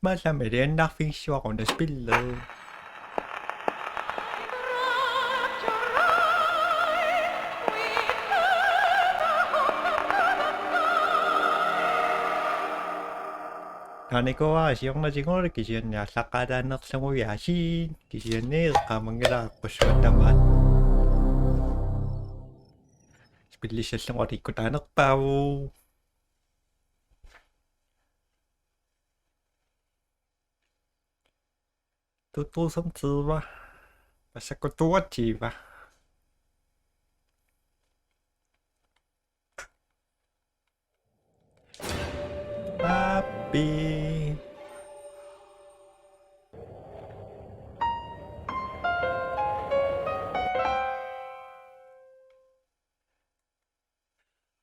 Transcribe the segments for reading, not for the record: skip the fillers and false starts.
med det enda finns ju under spiller. Kaniko siang na siguro kisiyan niya sa kadanak sa muyasin. Kisiyan niya kamangila kuswataman. Spiller siya sa orikotanak pa. Tutu som tsuba. Basta ko tuwa chiba. Papi.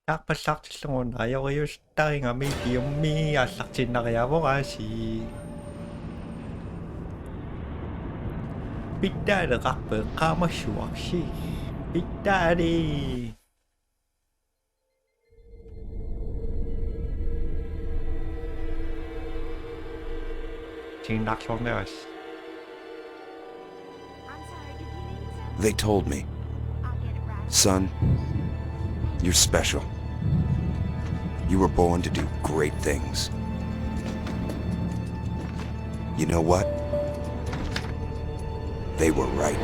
Sakpasak ayaw kayo tayo nga may mi asaksin na kaya mo kasi. Bigdari kakper kamashuakshi. Bigdari. They told me. Son, you're special. You were born to do great things. You know what? They were right.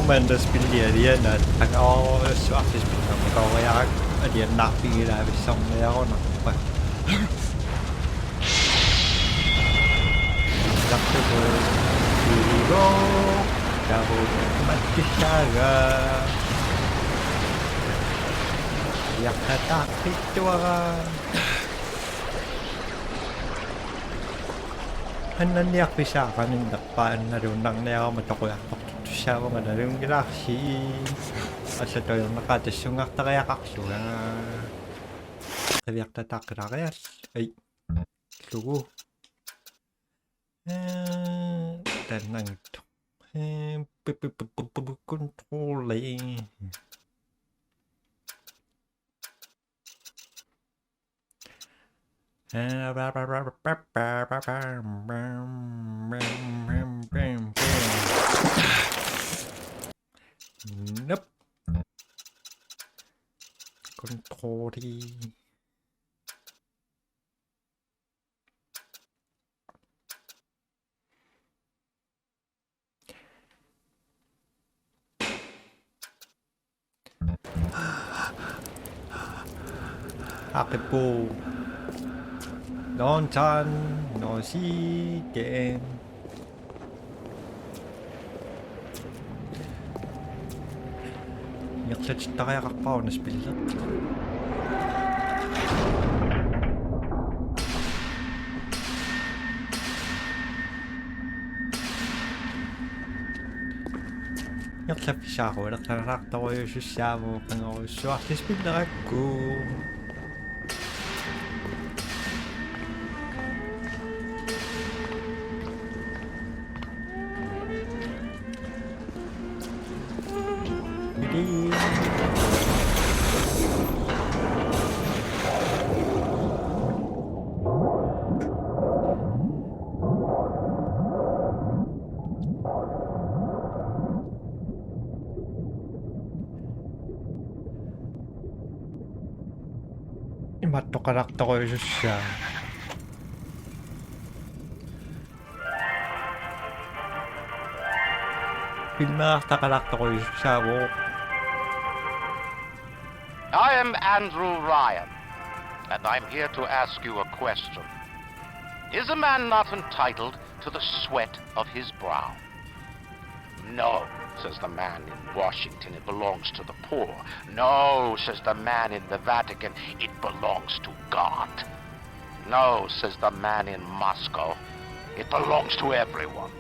Men spiller at han også spiller med og jeg at de napping der vi som jeg har nok. Lagt på Hugo, der hvor man kishaga. Jeg kan da pitwara. Han nandiyak bisa kanin dakpan na rin nang niya matakuya. Siya mo nga na rin galaxy. At sa ito yung nakatasungak na kaya kaksuga. Kayak tatak na kaya. Ay. Sugo. Tanang ito. Controlling. Nope. Controlling. Akipo. Don-chan no shigen. Yaklaşıkta kaya kakao na spillet. Yaklaşık siya ako. Nakararakta ko yung siya mo. Kung ako swerte spillet ako. Imatto karakter ko yung siya. filmää takalaktokoissaavoo. I am Andrew Ryan, and I'm here to ask you a question. Is a man not entitled to the sweat of his brow? No, says the man in Washington, it belongs to the poor. No, says the man in the Vatican, it belongs to God. No, says the man in Moscow, it belongs to everyone.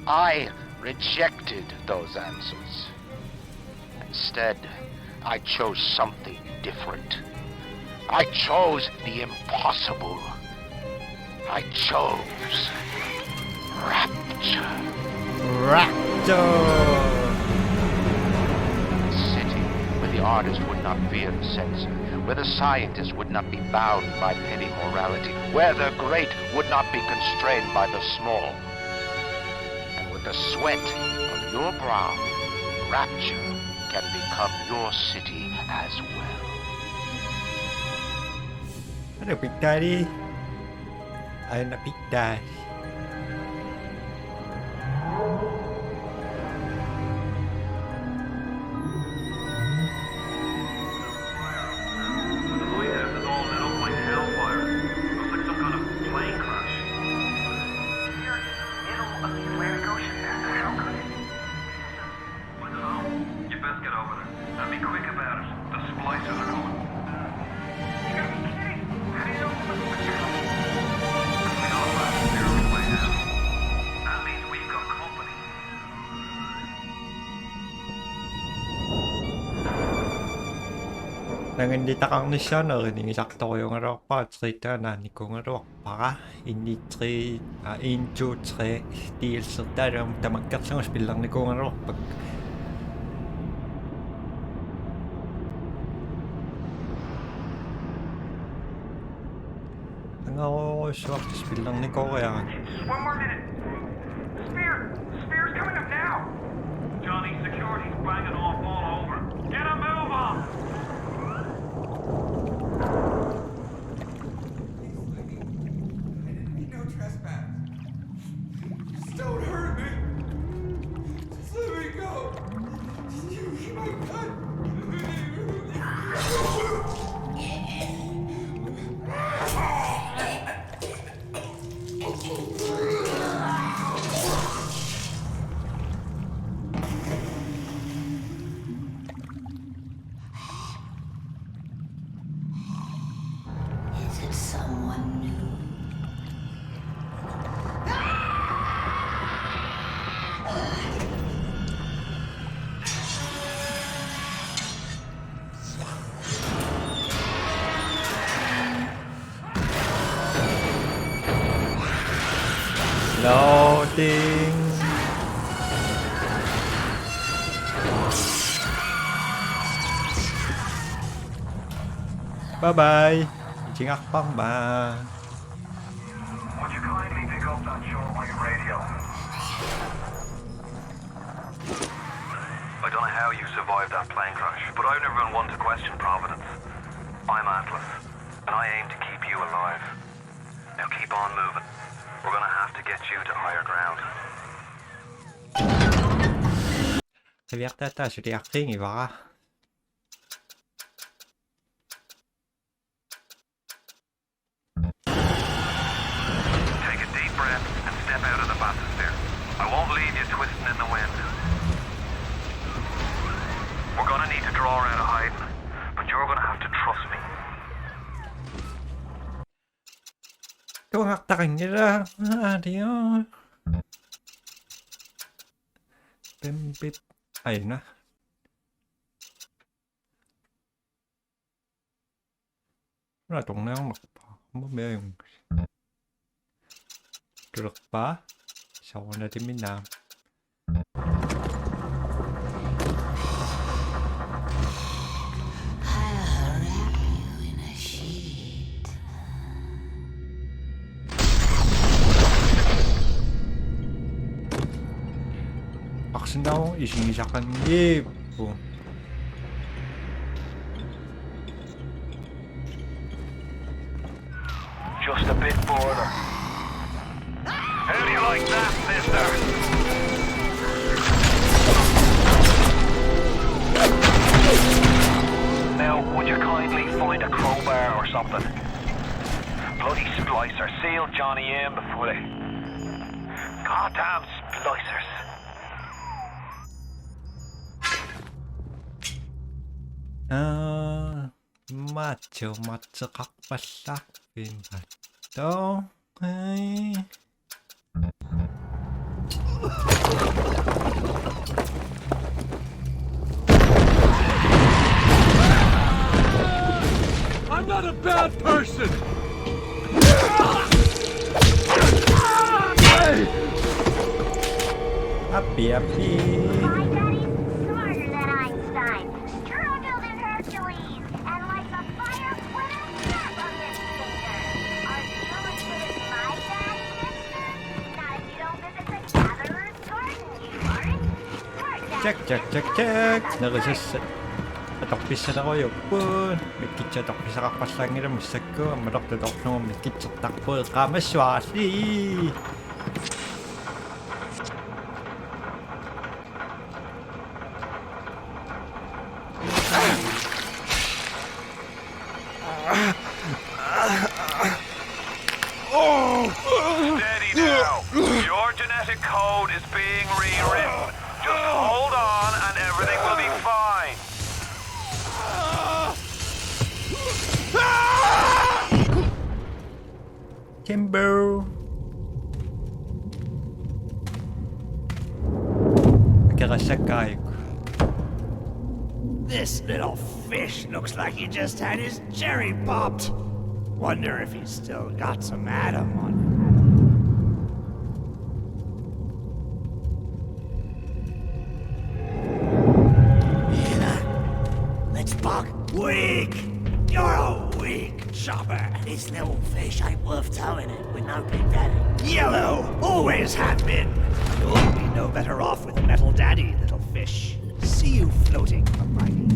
I rejected those answers. Instead, I chose something different. I chose the impossible. I chose rapture. Raptor! A city where the artist would not fear the censor, where the scientist would not be bound by petty morality, where the great would not be constrained by the small. And with the sweat of your brow, rapture can become your city as well. Ano pitari? Ayun na pitari. Nangandita siya na rin sakto ko yung rock trita na ni kong rock para hindi into tre steel så där om det man kan så spela ni kong rock pag ang ako short spela ni ko kaya One more minute. Spear's coming up now. Johnny, security's banging off all over. Get a move on. Don't hurt me! Just let me go! You keep my gun! Is it someone new? loading. Bye bye. Chingakpang ba? Would you kindly pick up that shortwave radio? I don't know how you survived that plane crash, but I've never been one to question Providence. I'm Atlas, and I aim to keep you alive. Now keep on moving. We're gonna have to get you to higher ground. Reakta sur reakting iba ka. Take a deep breath and step out of the bathysphere. I won't leave you twisting in the wind. We're gonna need to draw her out of hiding, but you're gonna have to trust me. Tumakta nila. Adiyo. Pimpip. Ayun na. Wala itong na yung makapa. Mabaya yung... Tulak pa. Isa ko natin minam. I'll wrap you in a sheet. Aksin daw, ising-isakan niya. Just a bit further. How do you like that, mister? would you kindly find a crowbar or something? Bloody splicer. Seal Johnny in before they... Goddamn splicers. 맞죠 각발락 빈발도 에이 I'm not a bad person! happy My daddy's smarter than Einstein. Turbo building Hercules, and like a fire with a snap on his finger. Are you as good as my dad, mister? Not if you don't visit the gatherer's garden, you aren't. 짝짝짝짝 나가셨어 덕비싸다고 욕분 믿기죠 덕비싸 각발랑이를 못샀고 아무렇도 덕성은 믿기죠 딱볼 까마시와시 Steady now. Your genetic code is being rewritten. Just hold on and everything will be fine. Timber Karasakaiko. This little fish looks like he just had his cherry popped. Wonder if he's still got some Adam on him. Let's bug. Weak! You're a weak chopper. This little fish ain't worth towing it with no big daddy. Yellow! Always have been. You'll be no better off with a metal daddy, little fish. See you floating, Almighty.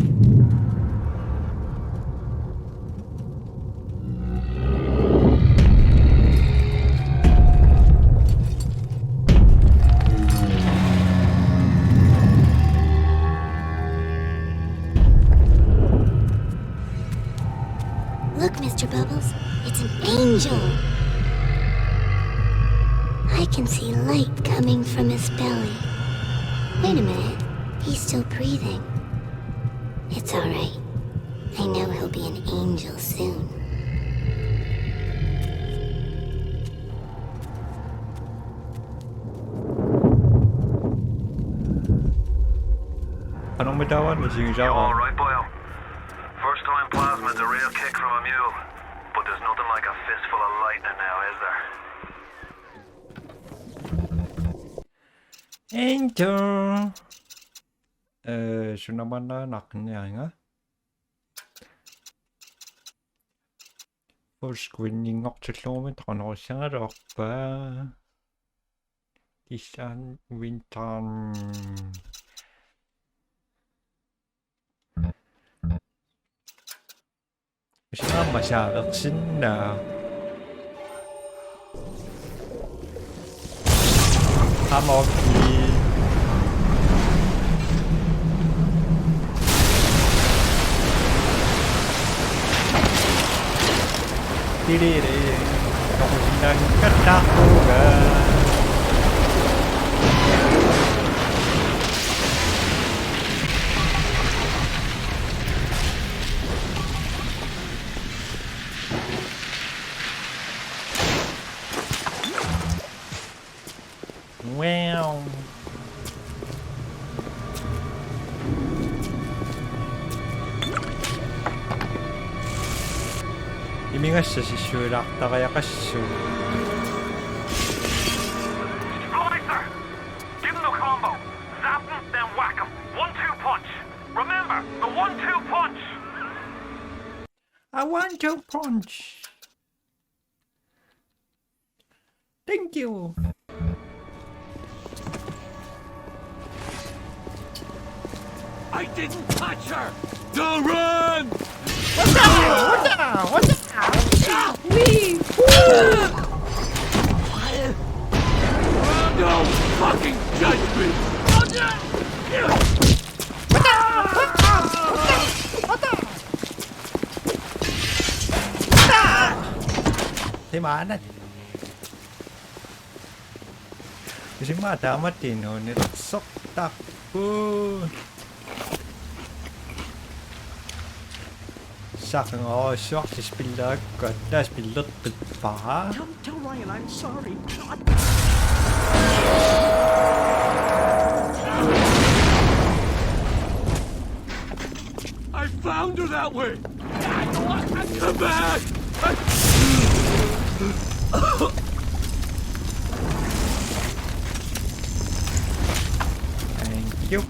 Look, Mr. Bubbles, it's an angel. I can see light coming from his belly. Wait a minute, he's still breathing. It's all right. I know he'll be an angel soon. Anong bitawan? Masing You alright, boyo? First time plasmid's a real kick from a mule. But there's nothing like a fistful of lightning now, is there? Angel. Siya naman na nakanya nga. First winning oksillomen takano siya nga pa. Isan wintan. Siya masyadong sinna. Hamoki. Tiriri. Ako silang katakugan. Wow. 이밍하시 시슈락 다가야까슈. Splicer! Give him the combo. Zap him, then whack him. 1-2 punch. Remember, the 1-2 punch. I want to punch. Thank you. I didn't touch her! Don't run! No fucking judgment! Timanan. Kasi madamat din ho, nilaksok takbo. Saken BioShock, de spiller godt, der spiller det bare. Tell Ryan I'm sorry. I found her that way! Come back! Thank you.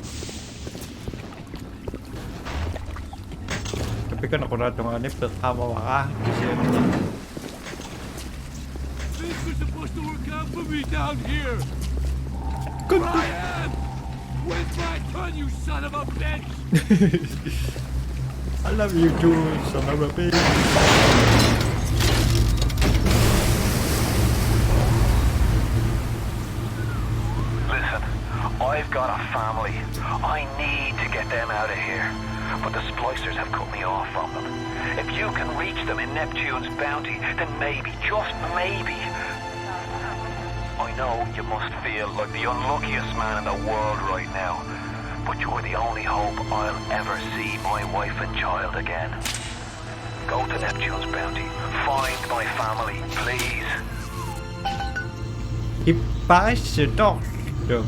Tapi kan ako na itong anip, tama ka. Kasi ano na. This was supposed to work out for me down here! Ryan! Where's my gun, you son of a bitch? I love you too, son of a bitch. Listen, I've got a family. I need to get them out of here. But the splicers have cut me off from them. If you can reach them in Neptune's bounty, then maybe, just maybe. I know you must feel like the unluckiest man in the world right now, but you're the only hope I'll ever see my wife and child again. Go to Neptune's bounty. Find my family, please. Ipasse doctor.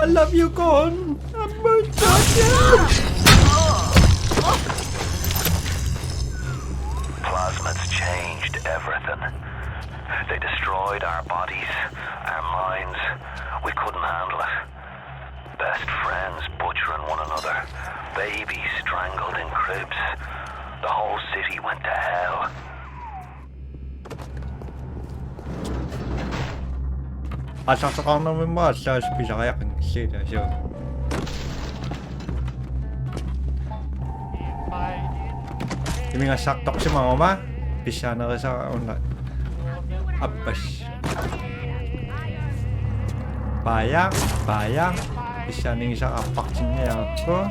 I love you, Con. I'm Plasmids changed everything. They destroyed our bodies, our minds. We couldn't handle it. Best friends butchering one another. Babies strangled in cribs. The whole city went to hell. Asasakang naman mo sa spisa kaya kang sila siya. Yung mga saktok si mga ma, bisa na sa una. Apas. Bayang. Bisa ning sa apaksin niya ako.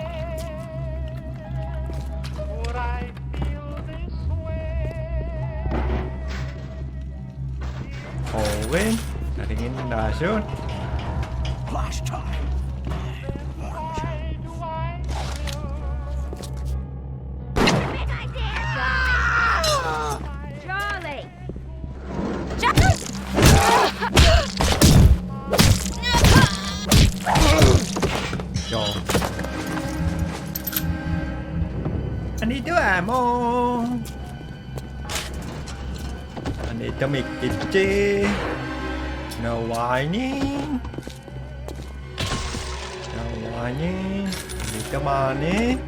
Owen. Naringin na siya. Flash time. Charlie! Yo. I need to ammo. I need to make it J. No whining. No whining. Need the money.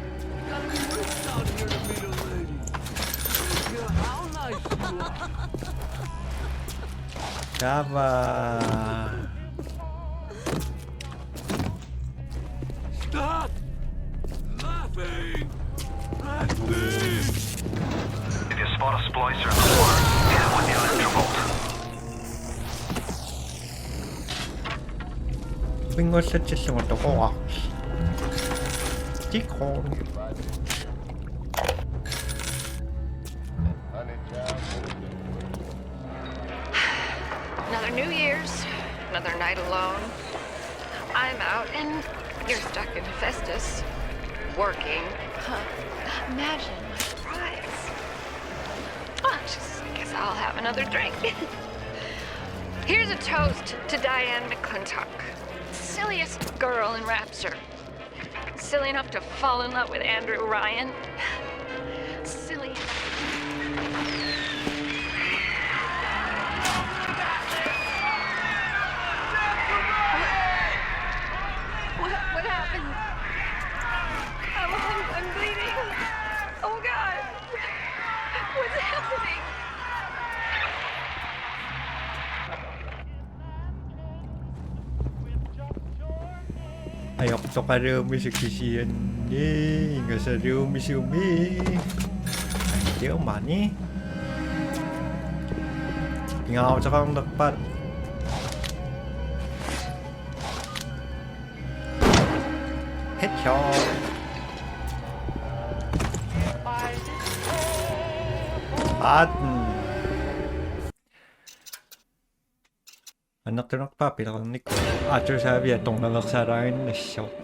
Cover. Stop! Laughing! At me! If you spot a splicer in the water, hit it with the electrovolt. Bingo sa chest mo to ko. Tikon. Another New Year's, another night alone. I'm out and you're stuck in Festus, working. Huh. Imagine my surprise. Oh, just guess I'll have another drink. Here's a toast to Diane McClintock, silliest girl in Rapture. Silly enough to fall in love with Andrew Ryan. Silly. What happened? I'm bleeding. Oh God. What's happening? Ayok to karumi sa kisiyan ni. Nga sa rumi-sumi. Thank you, money. Tingnan ako sa kang nagpat. BioShock. Anak nagpapilakon ni ko. Acho sabi atong nalaksarain na siya. I'm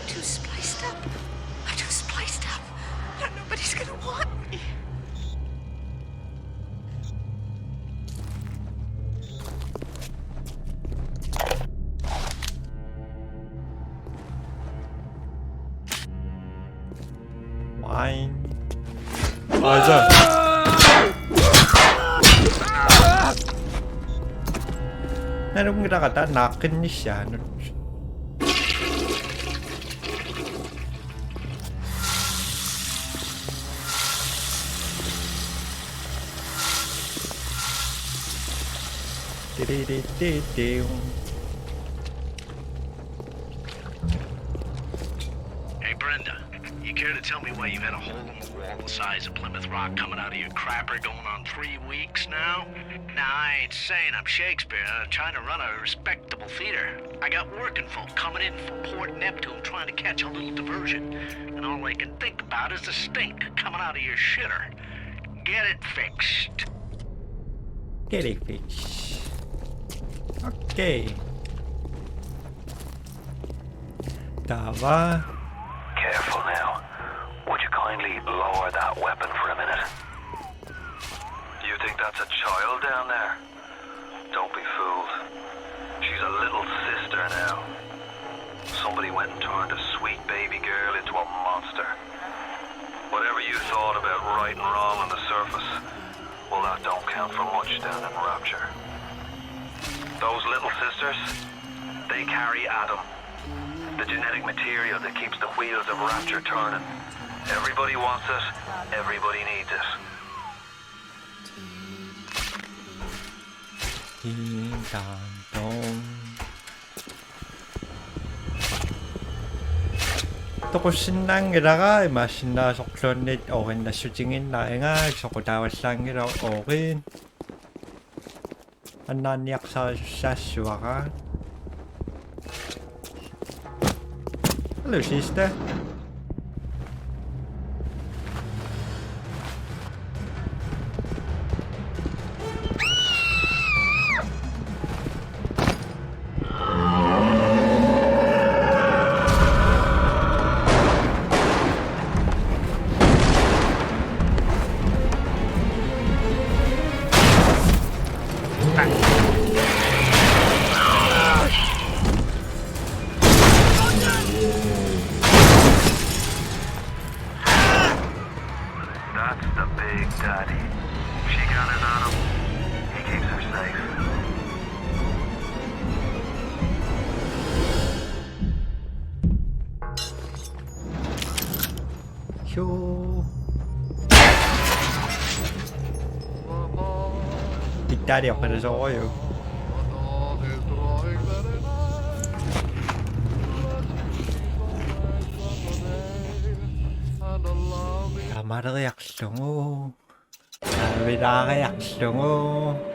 too spliced up. I'm too spliced up. Nobody's gonna want me. Wine. 맞아. 나는 그러다가 나큰 시야. 띠리리띠띠. Hey, Brenda, you care to tell me why you've had a hole in the wall the size of Plymouth Rock coming out of your crapper going on 3 weeks now? Now, I ain't saying I'm Shakespeare. I'm trying to run a respectable theater. I got working folk coming in from Port Neptune trying to catch a little diversion. And all I can think about is the stink coming out of your shitter. Get it fixed. Get it fixed. Okay. Dawa. Careful now. Would you kindly lower that weapon for a minute? You think that's a child down there? Don't be fooled. She's a little sister now. Somebody went and turned a sweet baby girl into a monster. Whatever you thought about right and wrong on the surface, well, that don't count for much down in Rapture. Those little sisters, they carry Adam, the genetic material that keeps the wheels of Rapture turning. Everybody wants it, everybody needs it. Toko sinangiraga masina soklonit okin na shootingin na nga soko tawas langira okin. Ananiak sa saswaka. Hello, sister. That's the big daddy. She got his Adam. He keeps her safe. 휴. 빅다리 옆에서 적어요. Kamara 약속오. Kamara 약속오.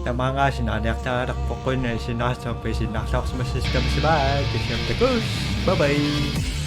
Mga sinanak na nakpokon na sinasok pa sinasok sa system si Bye. Bye bye.